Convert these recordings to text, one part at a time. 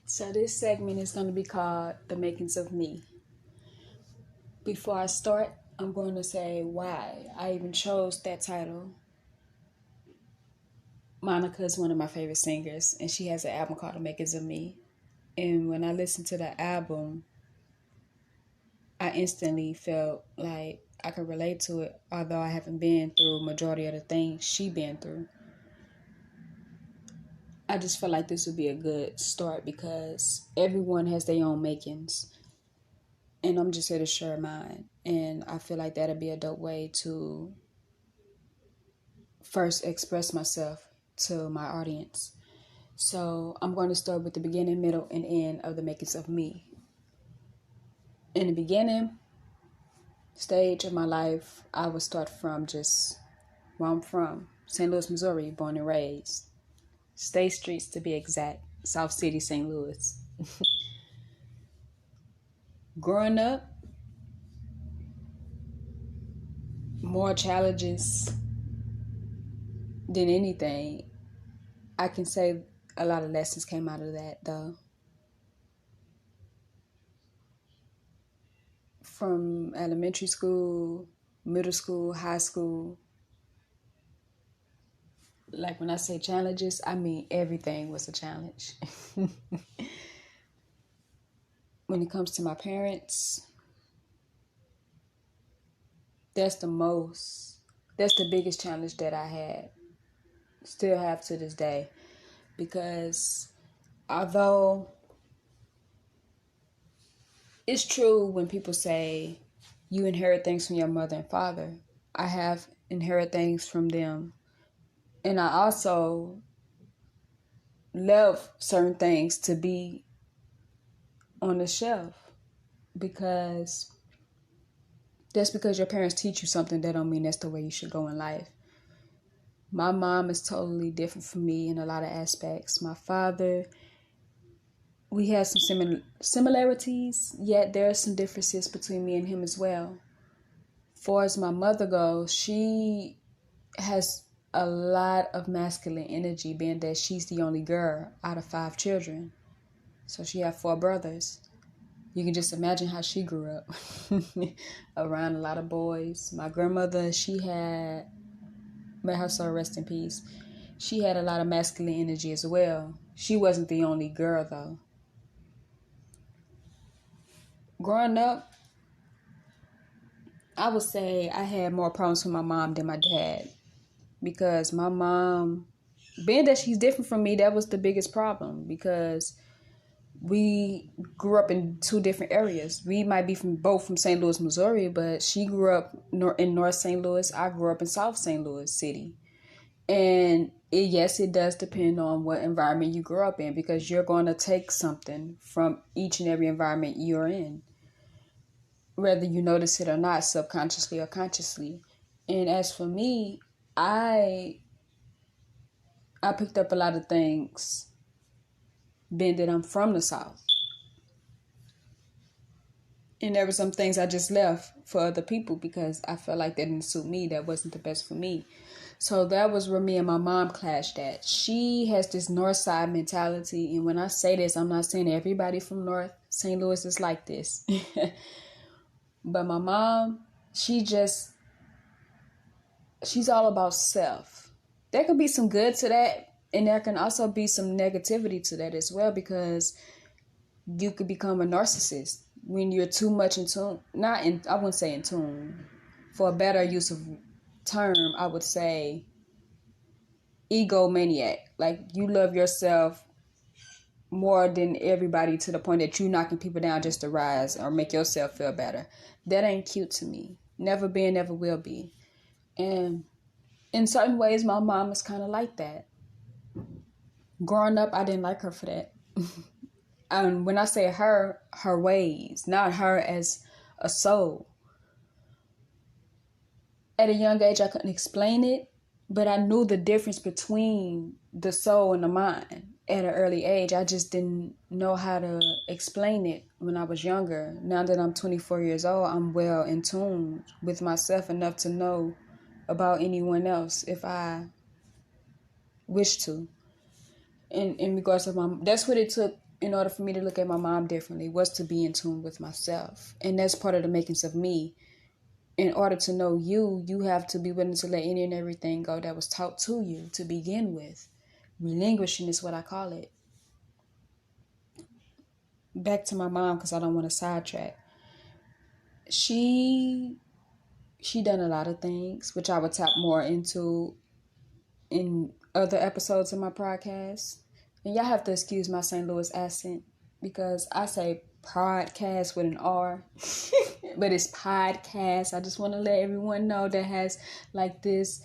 So this segment is going to be called The Makings of Me. Before I start, I'm going to say why I even chose that title. Monica is one of my favorite singers, and she has an album called The Makings of Me. And when I listened to the album, I instantly felt like I could relate to it, although I haven't been through majority of the things she been through. I just felt like this would be a good start because everyone has their own makings. And I'm just here to share mine. And I feel like that'll be a dope way to first express myself to my audience. So I'm going to start with the beginning, middle, and end of the makings of me. In the beginning stage of my life, I would start from just where I'm from, St. Louis, Missouri, born and raised. State Streets to be exact, South City, St. Louis. Growing up, more challenges than anything. I can say a lot of lessons came out of that though. From elementary school, middle school, high school. Like when I say challenges, I mean everything was a challenge. When it comes to my parents, that's the biggest challenge that I had. Still have to this day. Because although it's true when people say you inherit things from your mother and father, I have inherited things from them. And I also left certain things to be on the shelf because just because your parents teach you something, that don't mean that's the way you should go in life. My mom is totally different from me in a lot of aspects. My father, we have some similarities, yet there are some differences between me and him as well. Far as my mother goes, she has a lot of masculine energy, being that she's the only girl out of 5 children. So she had 4 brothers. You can just imagine how she grew up around a lot of boys. My grandmother, may her soul rest in peace, she had a lot of masculine energy as well. She wasn't the only girl though. Growing up, I would say I had more problems with my mom than my dad. Because my mom, being that she's different from me, that was the biggest problem. Because we grew up in 2 different areas. We might be both from St. Louis, Missouri, but she grew up in North St. Louis. I grew up in South St. Louis City. And yes, it does depend on what environment you grew up in, because you're going to take something from each and every environment you're in, whether you notice it or not, subconsciously or consciously. And as for me, I picked up a lot of things being that I'm from the South. And there were some things I just left for other people because I felt like that didn't suit me. That wasn't the best for me. So that was where me and my mom clashed at. She has this North Side mentality. And when I say this, I'm not saying everybody from North St. Louis is like this. But my mom, she's all about self. There could be some good to that. And there can also be some negativity to that as well, because you could become a narcissist when you're too much in tune. I wouldn't say in tune. For a better use of term, I would say egomaniac. Like you love yourself more than everybody to the point that you're knocking people down just to rise or make yourself feel better. That ain't cute to me. Never been, never will be. And in certain ways, my mom is kind of like that. Growing up, I didn't like her for that. And when I say her ways, not her as a soul. At a young age, I couldn't explain it, but I knew the difference between the soul and the mind at an early age. I just didn't know how to explain it when I was younger. Now that I'm 24 years old, I'm well in tune with myself enough to know about anyone else if I wish to. in regards to my, that's what it took in order for me to look at my mom differently, was to be in tune with myself. And that's part of the makings of me. In order to know you, you have to be willing to let any and everything go that was taught to you to begin with. Relinquishing is what I call it. Back to my mom, because I don't want to sidetrack. She done a lot of things, which I would tap more into in other episodes of my podcast. And y'all have to excuse my St. Louis accent, because I say podcast with an R, but it's podcast. I just want to let everyone know that has like this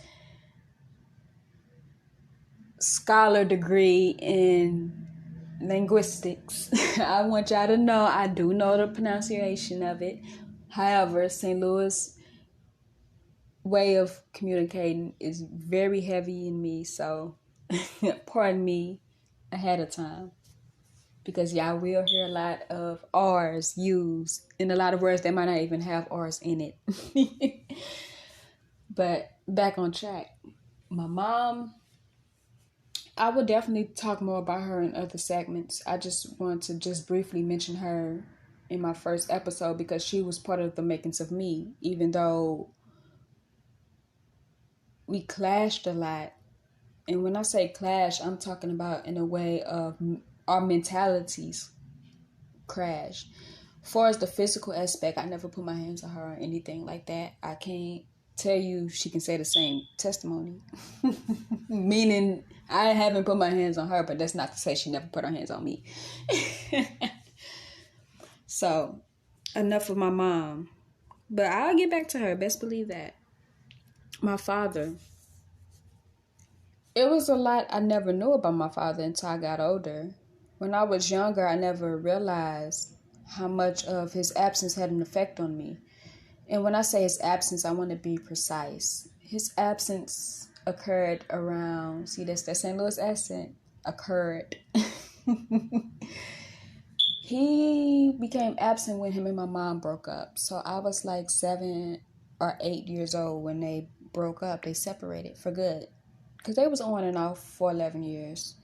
scholar degree in linguistics. I want y'all to know I do know the pronunciation of it. However, St. Louis way of communicating is very heavy in me, so pardon me ahead of time, because y'all will hear a lot of R's used in a lot of words that might not even have R's in it. But back on track. My mom, I would definitely talk more about her in other segments. I just want to just briefly mention her in my first episode, because she was part of the makings of me, even though we clashed a lot. And when I say clash, I'm talking about in a way of our mentalities crash. As far as the physical aspect, I never put my hands on her or anything like that. I can't tell you she can say the same testimony. Meaning, I haven't put my hands on her, but that's not to say she never put her hands on me. So, enough of my mom. But I'll get back to her, best believe that. My father. It was a lot I never knew about my father until I got older. When I was younger, I never realized how much of his absence had an effect on me. And when I say his absence, I want to be precise. His absence occurred around, see, that's that St. Louis accent, occurred. He became absent when him and my mom broke up. So I was like 7 or 8 years old when they broke up. They separated for good, because they was on and off for 11 years.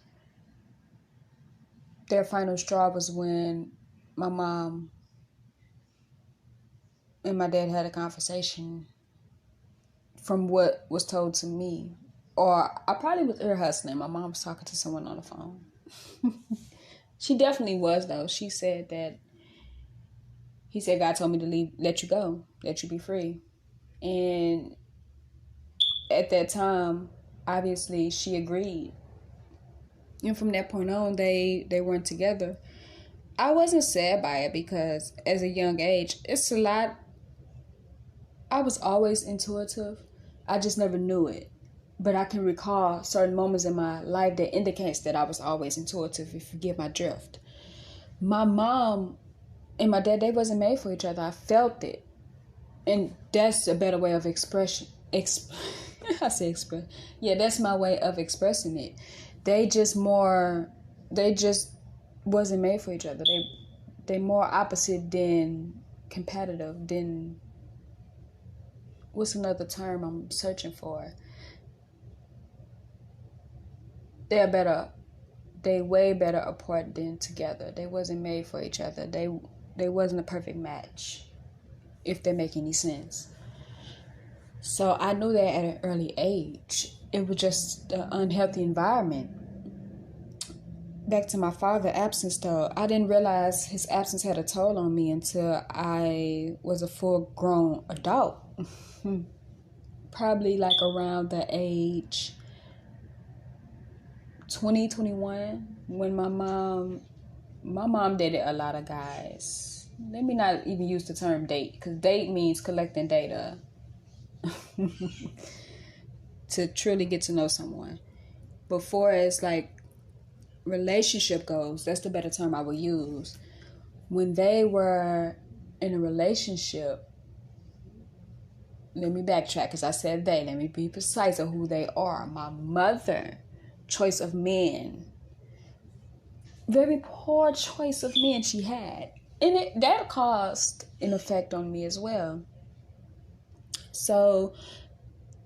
Their final straw was when my mom and my dad had a conversation, from what was told to me. Or I probably was ear hustling. My mom was talking to someone on the phone. She definitely was, though. She said that, he said, God told me to leave, let you go, let you be free. And at that time, obviously, she agreed. And from that point on, they weren't together. I wasn't sad by it, because as a young age, it's a lot. I was always intuitive. I just never knew it. But I can recall certain moments in my life that indicates that I was always intuitive, if you get my drift. My mom and my dad, they wasn't made for each other. I felt it. And that's a better way of expression. I say express. Yeah, that's my way of expressing it. They just wasn't made for each other. They more opposite than competitive, than, what's another term I'm searching for? They way better apart than together. They wasn't made for each other. They wasn't a perfect match, if that make any sense. So I knew that at an early age. It was just an unhealthy environment. Back to my father's absence, though, I didn't realize his absence had a toll on me until I was a full-grown adult. Probably like around the age 20, 21, when my mom dated a lot of guys. Let me not even use the term date, because date means collecting data to truly get to know someone. Before, as like relationship goes, that's the better term I would use. When they were in a relationship, let me backtrack, because I said they. Let me be precise of who they are. My mother, choice of men. Very poor choice of men she had. And that caused an effect on me as well. So,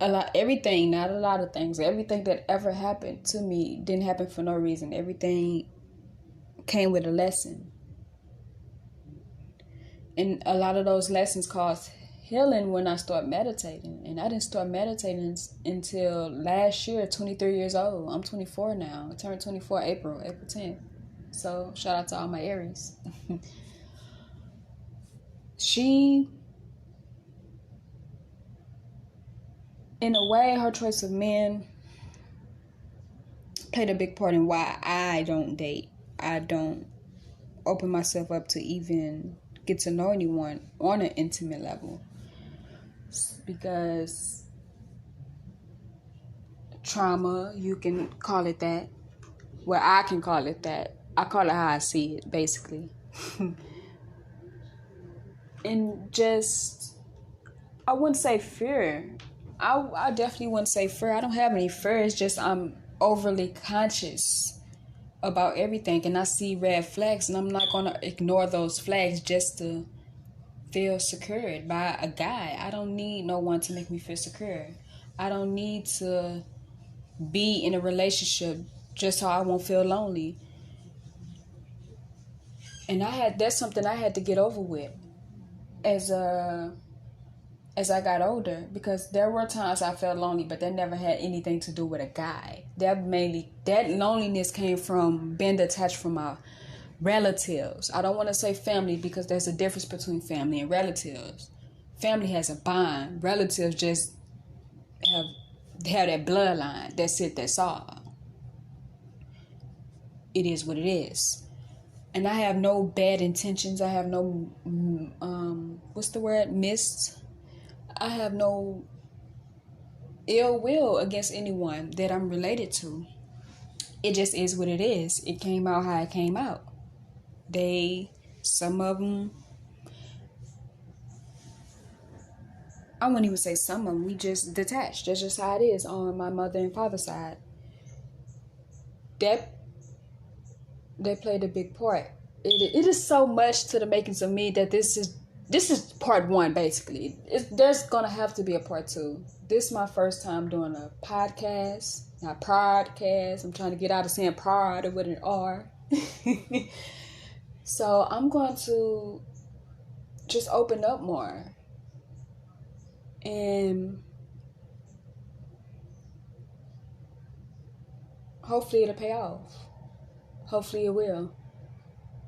everything, not a lot of things. Everything that ever happened to me didn't happen for no reason. Everything came with a lesson. And a lot of those lessons caused healing when I started meditating. And I didn't start meditating until last year, 23 years old. I'm 24 now. I turned 24 April 10th. So shout out to all my Aries. She, in a way, her choice of men played a big part in why I don't date. I don't open myself up to even get to know anyone on an intimate level. Because trauma, you can call it that. Well, I can call it that. I call it how I see it, basically. And just, I wouldn't say fear. I definitely wouldn't say fear. I don't have any fear. It's just I'm overly conscious about everything. And I see red flags. And I'm not going to ignore those flags just to feel secured by a guy. I don't need no one to make me feel secure. I don't need to be in a relationship just so I won't feel lonely. And that's something I had to get over with as I got older, because there were times I felt lonely, but that never had anything to do with a guy. That loneliness came from being detached from my relatives. I don't want to say family, because there's a difference between family and relatives. Family has a bond. Relatives just have that bloodline. That's it. That's all. It is what it is. And I have no bad intentions. I have no, I have no ill will against anyone that I'm related to. It just is what it is. It came out how it came out. Some of them, I wouldn't even say some of them, we just detached. That's just how it is on my mother and father's side. They played a big part. It is so much to the makings of me that this is part one, basically. There's going to have to be a part two. This is my first time doing a podcast, not podcast. I'm trying to get out of saying pod with an R. So I'm going to just open up more. And hopefully it'll pay off. Hopefully it will.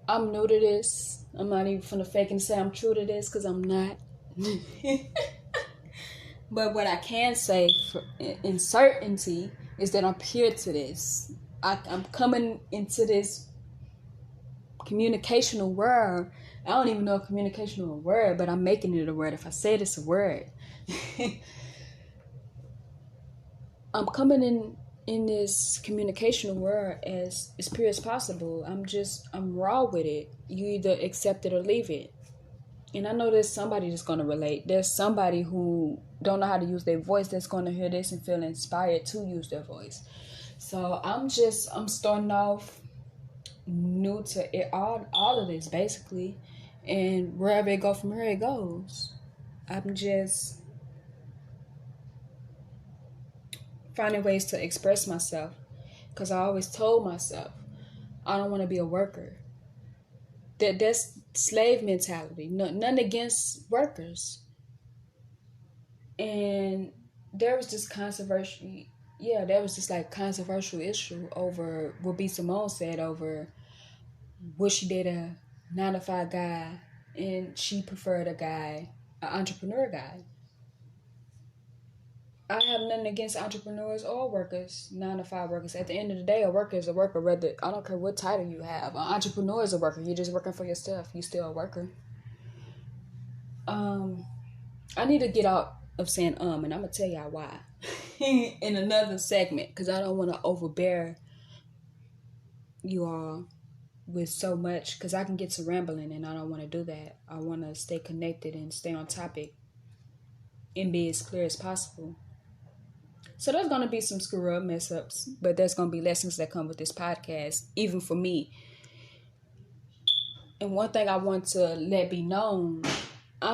I'm new to this. I'm not even finna fake and say I'm true to this, because I'm not. But what I can say in certainty is that I'm here to this. I'm coming into this communicational world. I don't even know if communication is a word, but I'm making it a word. If I say it, it's a word. I'm coming in this communicational world as pure as possible. I'm raw with it. You either accept it or leave it. And I know there's somebody that's going to relate. There's somebody who don't know how to use their voice that's going to hear this and feel inspired to use their voice. So I'm starting off new to it, all of this, basically. And wherever it goes from here, it goes. I'm just finding ways to express myself, because I always told myself I don't want to be a worker. That's slave mentality. None against workers. And there was this controversial issue over what B. Simone said over what she did a 9-to-5 guy, and she preferred an entrepreneur guy. I have nothing against entrepreneurs or workers, 9-to-5 workers. At the end of the day, a worker is a worker. Whether, I don't care what title you have. An entrepreneur is a worker. You're just working for yourself. You're still a worker. I need to get out of saying and I'm going to tell y'all why in another segment, because I don't want to overbear you all with so much, because I can get to rambling, and I don't want to do that. I want to stay connected and stay on topic and be as clear as possible. So there's going to be some screw up, mess ups, but there's going to be lessons that come with this podcast, even for me. And one thing I want to let be known, I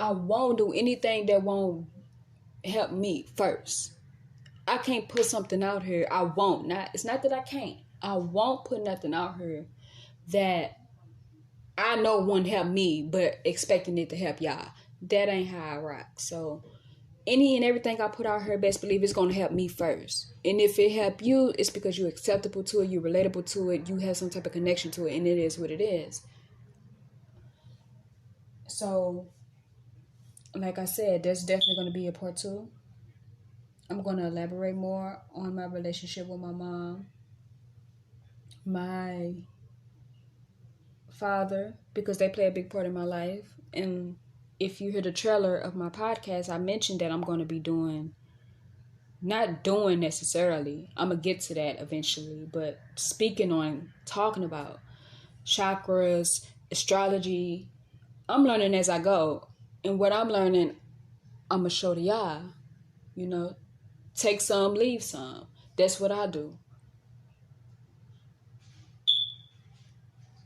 I won't do anything that won't help me first. I can't put something out here. I won't. It's not that I can't. I won't put nothing out here that I know won't help me, but expecting it to help y'all. That ain't how I rock. So any and everything I put out here, best believe it's gonna help me first. And if it help you, it's because you're acceptable to it, you're relatable to it, you have some type of connection to it, and it is what it is. So, like I said, there's definitely gonna be a part 2. I'm gonna elaborate more on my relationship with my mom, my father, because they play a big part in my life. And if you hear the trailer of my podcast, I mentioned that I'm going to be not doing necessarily, I'm going to get to that eventually, but talking about chakras, astrology. I'm learning as I go. And what I'm learning, I'm going to show to y'all. Take some, leave some. That's what I do.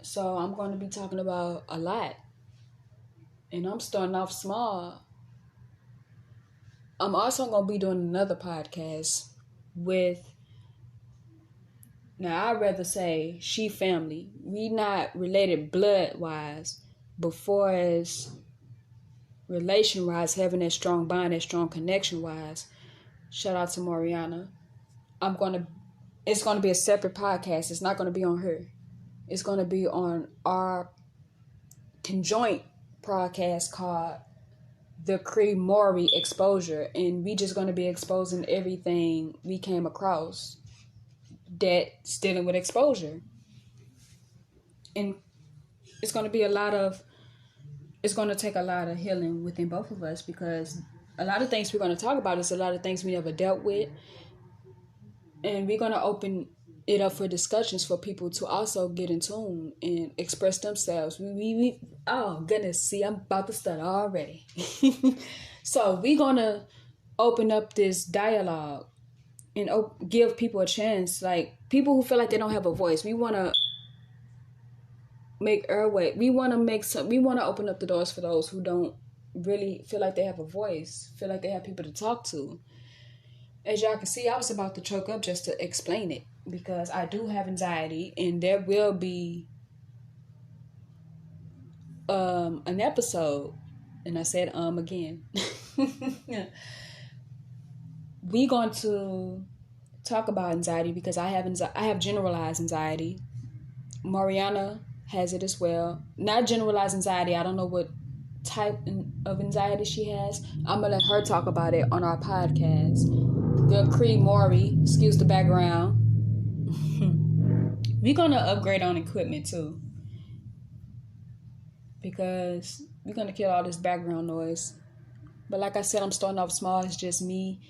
So I'm going to be talking about a lot. And I'm starting off small. I'm also going to be doing another podcast with, now I'd rather say she family. We not related blood-wise, but far as relation-wise, having that strong bond, that strong connection-wise, shout out to Mariana. It's going to be a separate podcast. It's not going to be on her. It's going to be on our conjoint podcast called the Cree-Maury exposure, and we just going to be exposing everything we came across that's dealing with exposure. And it's going to take a lot of healing within both of us, because a lot of things we're going to talk about is a lot of things we never dealt with, and we're going to open it up for discussions for people to also get in tune and express themselves. Oh goodness, see, I'm about to stutter already. So we're gonna open up this dialogue and give people a chance, like people who feel like they don't have a voice. We want to make airway. We want to open up the doors for those who don't really feel like they have a voice, feel like they have people to talk to. As y'all can see, I was about to choke up just to explain it, because I do have anxiety, and there will be an episode, and I said again. We're going to talk about anxiety, because I have generalized anxiety. Mariana has it as well. Not generalized anxiety. I don't know what type of anxiety she has. I'm gonna let her talk about it on our podcast. The Cree-Maury, excuse the background. We're gonna upgrade on equipment too, because we're gonna kill all this background noise. But like I said, I'm starting off small. It's just me,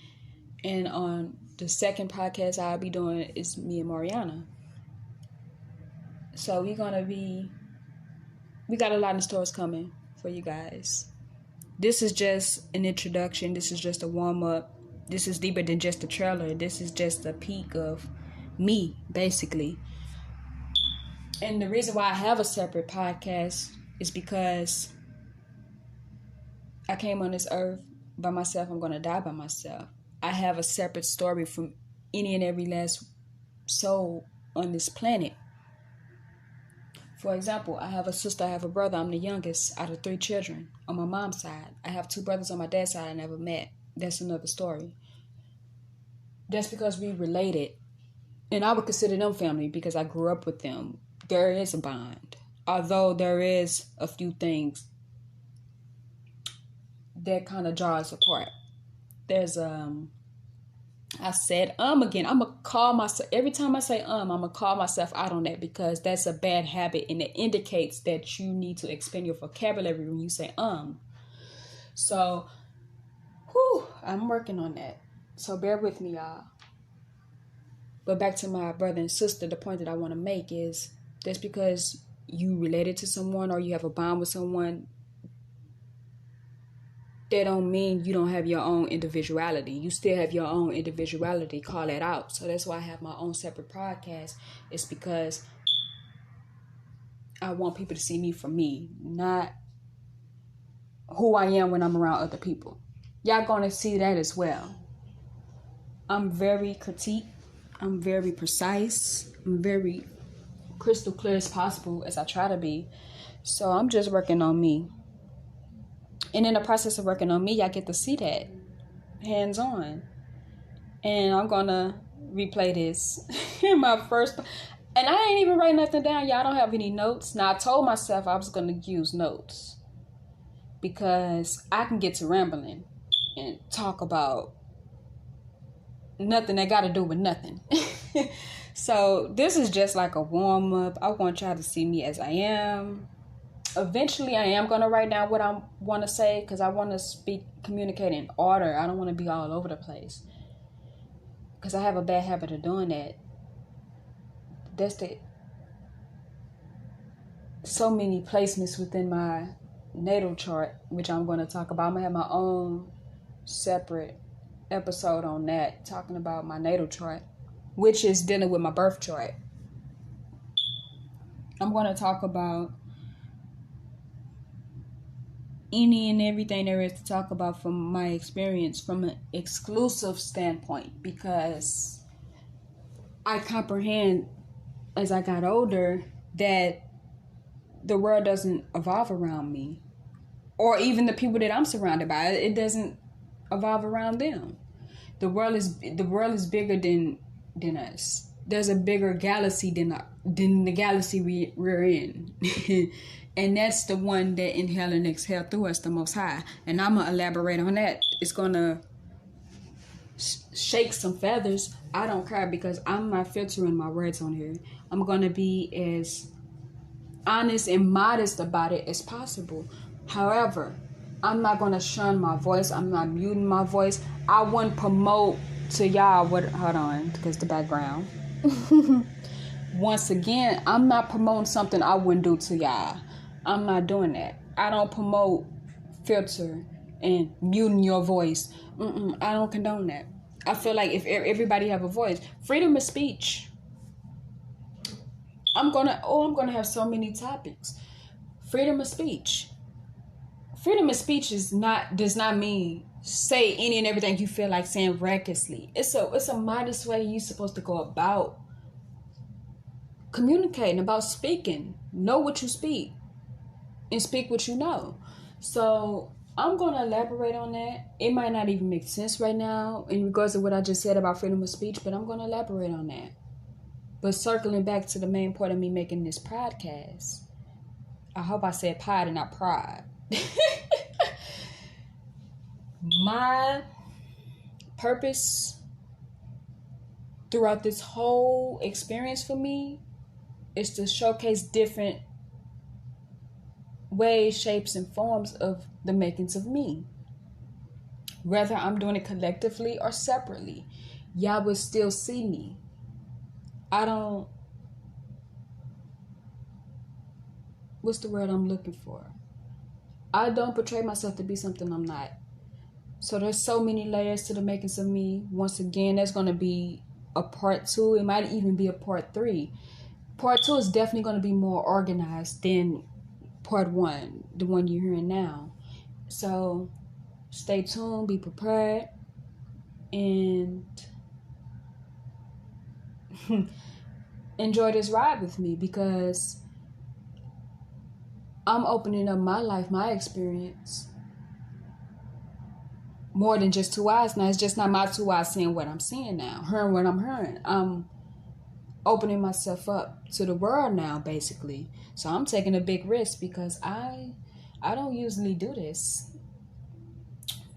and on the second podcast I'll be doing is me and Mariana. So we got a lot of stories coming for you guys. This is just an introduction. This is just a warm-up. This is deeper than just a trailer. This is just a peek of me, basically. And the reason why I have a separate podcast is because I came on this earth by myself. I'm going to die by myself. I have a separate story from any and every last soul on this planet. For example, I have a sister, I have a brother. I'm the youngest out of 3 children on my mom's side. I have 2 brothers on my dad's side I never met. That's another story. That's because we related. And I would consider them family because I grew up with them. There is a bond. Although there is a few things that kind of draw us apart. There's I said again. I'm gonna call myself every time I say I'm gonna call myself out on that, because that's a bad habit, and it indicates that you need to expand your vocabulary when you say So I'm working on that. So bear with me, y'all. But back to my brother and sister, the point that I want to make is just because you related to someone or you have a bond with someone, that don't mean you don't have your own individuality. You still have your own individuality. Call that out. So that's why I have my own separate podcast. It's because I want people to see me for me, not who I am when I'm around other people. Y'all gonna see that as well. I'm very critique. I'm very precise. I'm very crystal clear as possible, as I try to be. So I'm just working on me. And in the process of working on me, y'all get to see that hands on. And I'm gonna replay this in my first, and I ain't even write nothing down. Y'all don't have any notes. Now I told myself I was gonna use notes because I can get to rambling and talk about nothing that got to do with nothing. So this is just like a warm up. I want y'all to see me as I am. Eventually, I am going to write down what I want to say because I want to communicate in order. I don't want to be all over the place because I have a bad habit of doing that. That's so many placements within my natal chart, which I'm going to talk about. I'm going to have my own separate episode on that, talking about my natal chart, which is dealing with my birth chart. I'm going to talk about any and everything there is to talk about from my experience from an exclusive standpoint, because I comprehend as I got older that the world doesn't evolve around me, or even the people that I'm surrounded by. It doesn't evolve around them. The world is bigger than us. There's a bigger galaxy than the galaxy we're in. And that's the one that inhale and exhale through us, the Most High. And I'm going to elaborate on that. It's going to shake some feathers. I don't care because I'm not filtering my words on here. I'm going to be as honest and modest about it as possible. However, I'm not going to shun my voice. I'm not muting my voice. I wouldn't promote to y'all hold on, because the background. Once again, I'm not promoting something I wouldn't do to y'all. I'm not doing that. I don't promote filter and muting your voice. I don't condone that. I feel like if everybody have a voice, freedom of speech. I'm gonna have so many topics. Freedom of speech. Freedom of speech does not mean say any and everything you feel like saying recklessly. It's a modest way you're supposed to go about communicating, about speaking. Know what you speak and speak what you know. So I'm going to elaborate on that. It might not even make sense right now in regards to what I just said about freedom of speech, but I'm going to elaborate on that. But circling back to the main point of me making this podcast, I hope I said pod and not pride. My purpose throughout this whole experience for me is to showcase different ways, shapes, and forms of the makings of me. Whether I'm doing it collectively or separately, y'all will still see me. What's the word I'm looking for? I don't portray myself to be something I'm not. So there's so many layers to the makings of me. Once again, there's going to be a part 2. It might even be a part 3. Part 2 is definitely going to be more organized than part 1, the one you're hearing now. So stay tuned, be prepared, and enjoy this ride with me, because I'm opening up my life, my experience, more than just 2 eyes. Now, it's just not my 2 eyes seeing what I'm seeing now, hearing what I'm hearing. I'm opening myself up to the world now, basically. So I'm taking a big risk because I don't usually do this.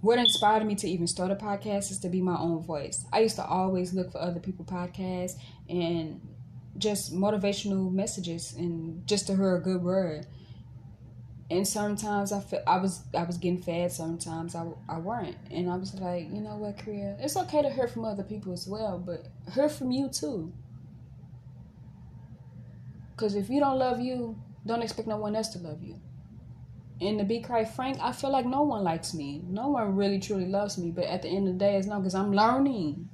What inspired me to even start a podcast is to be my own voice. I used to always look for other people's podcasts and just motivational messages and just to hear a good word. And sometimes I was getting fed. Sometimes I weren't. And I was like, you know what, Cree? It's okay to hear from other people as well, but hear from you too. Because if you don't love you, don't expect no one else to love you. And to be quite frank, I feel like no one likes me. No one really truly loves me. But at the end of the day, as long as I'm learning,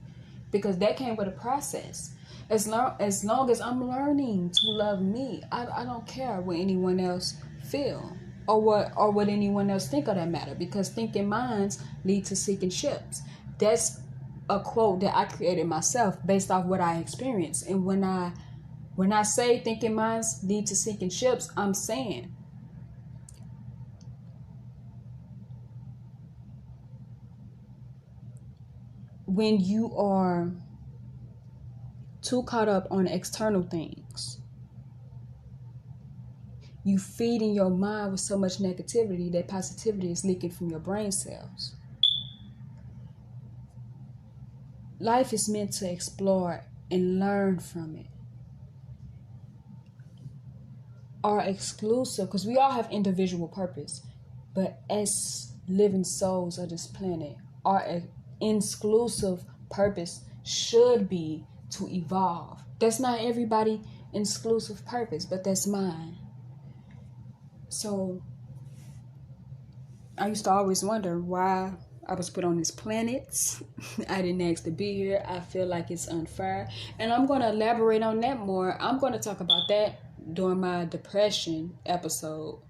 because that came with a process. As long as I'm learning to love me, I don't care what anyone else feel. or what anyone else think of that matter, because thinking minds lead to sinking ships. That's a quote that I created myself based off what I experienced. And when I say thinking minds lead to sinking ships, I'm saying when you are too caught up on external things, you feeding your mind with so much negativity that positivity is leaking from your brain cells. Life is meant to explore and learn from it. Our exclusive, because we all have individual purpose, but as living souls of this planet, our exclusive purpose should be to evolve. That's not everybody's exclusive purpose, but that's mine. So I used to always wonder why I was put on this planet. I didn't ask to be here. I feel like it's unfair. And I'm going to elaborate on that more. I'm going to talk about that during my depression episode.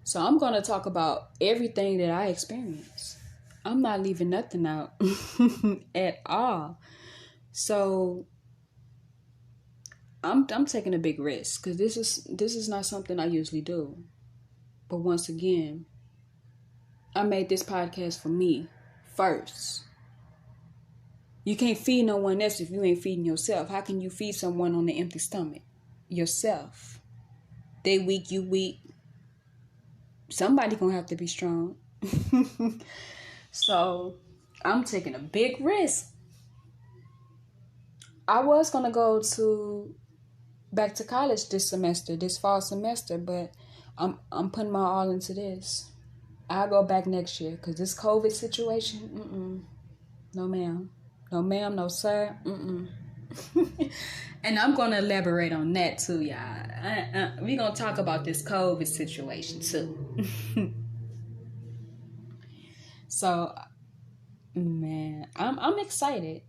So I'm going to talk about everything that I experienced. I'm not leaving nothing out at all. So I'm taking a big risk, because this is not something I usually do. But once again, I made this podcast for me first. You can't feed no one else if you ain't feeding yourself. How can you feed someone on an empty stomach? Yourself. They weak, you weak. Somebody gonna have to be strong. So I'm taking a big risk. I was gonna go back to college this fall semester, but I'm putting my all into this. I'll go back next year, because this COVID situation, no ma'am. No ma'am, no sir, And I'm going to elaborate on that too, y'all. We're going to talk about this COVID situation too. So, man, I'm excited.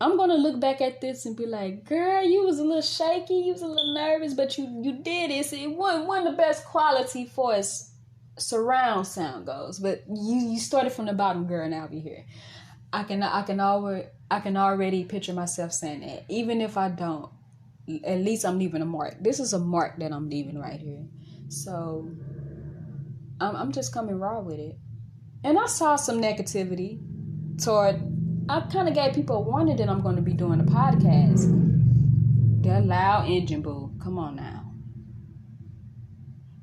I'm going to look back at this and be like, girl, you was a little shaky, you was a little nervous, but you did it. See, it wasn't the best quality for us surround sound goes, but you started from the bottom, girl. Now we here. I can already picture myself saying that. Even if I don't, at least I'm leaving a mark. This is a mark that I'm leaving right here. So I'm just coming raw with it. And I saw some negativity I kind of gave people a warning that I'm going to be doing a podcast. That loud engine, boo. Come on now.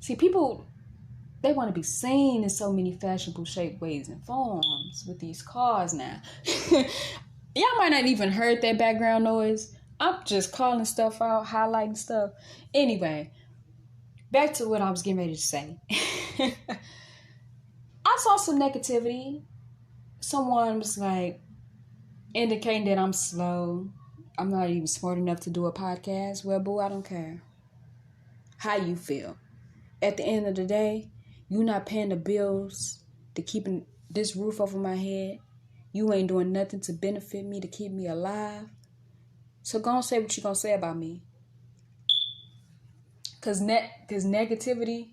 See, people, they want to be seen in so many fashionable shapes, ways, and forms with these cars now. Y'all might not even heard that background noise. I'm just calling stuff out, highlighting stuff. Anyway, back to what I was getting ready to say. I saw some negativity. Someone was like indicating that I'm slow. I'm not even smart enough to do a podcast. Well, boo, I don't care how you feel. At the end of the day, you not paying the bills to keeping this roof over my head. You ain't doing nothing to benefit me, to keep me alive. So go and say what you gonna say about me. Cause negativity,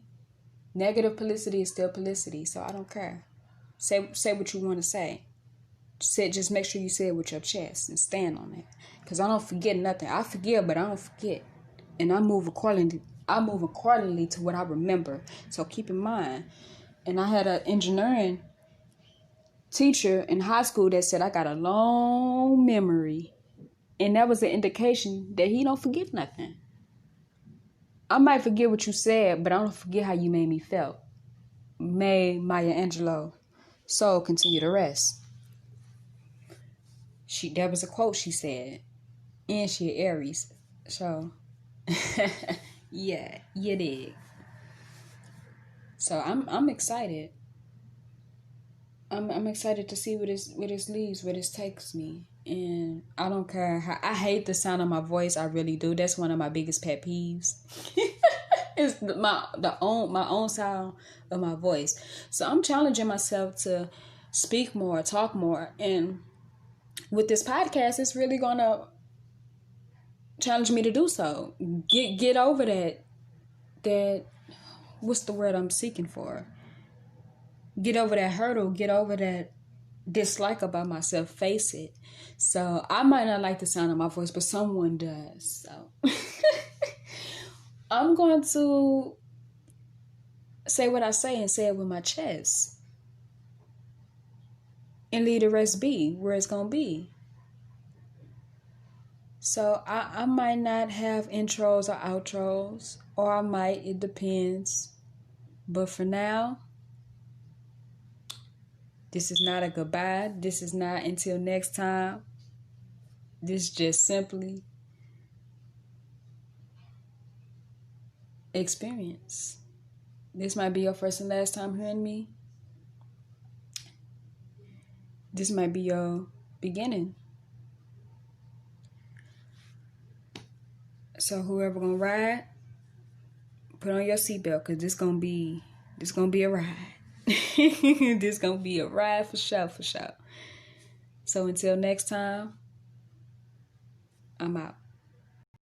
negative publicity is still publicity. So I don't care. Say what you want to say. Just make sure you say it with your chest and stand on it. Cause I don't forget nothing. I forgive, but I don't forget, and I move accordingly. To what I remember. So keep in mind. And I had an engineering teacher in high school that said I got a long memory. And that was an indication that he don't forget nothing. I might forget what you said, but I don't forget how you made me feel. May Maya Angelou soul continue to rest. That was a quote she said. And she Aries. So yeah, you did. So I'm excited. I'm excited to see where this leads, where this takes me. And I don't care how I hate the sound of my voice. I really do. That's one of my biggest pet peeves. It's my own sound of my voice. So I'm challenging myself to speak more, talk more, and with this podcast, it's really gonna challenge me to do so. Get over that what's the word I'm seeking for? Get over that hurdle, get over that dislike about myself, face it. So I might not like the sound of my voice, but someone does. So I'm going to say what I say and say it with my chest. And leave the rest be where it's going to be. So I might not have intros or outros, or I might, it depends. But for now, this is not a goodbye. This is not until next time. This just simply experience. This might be your first and last time hearing me. This might be your beginning. So whoever gonna ride, put on your seatbelt, cause this gonna be a ride. This gonna be a ride for sure, for sure. So until next time, I'm out.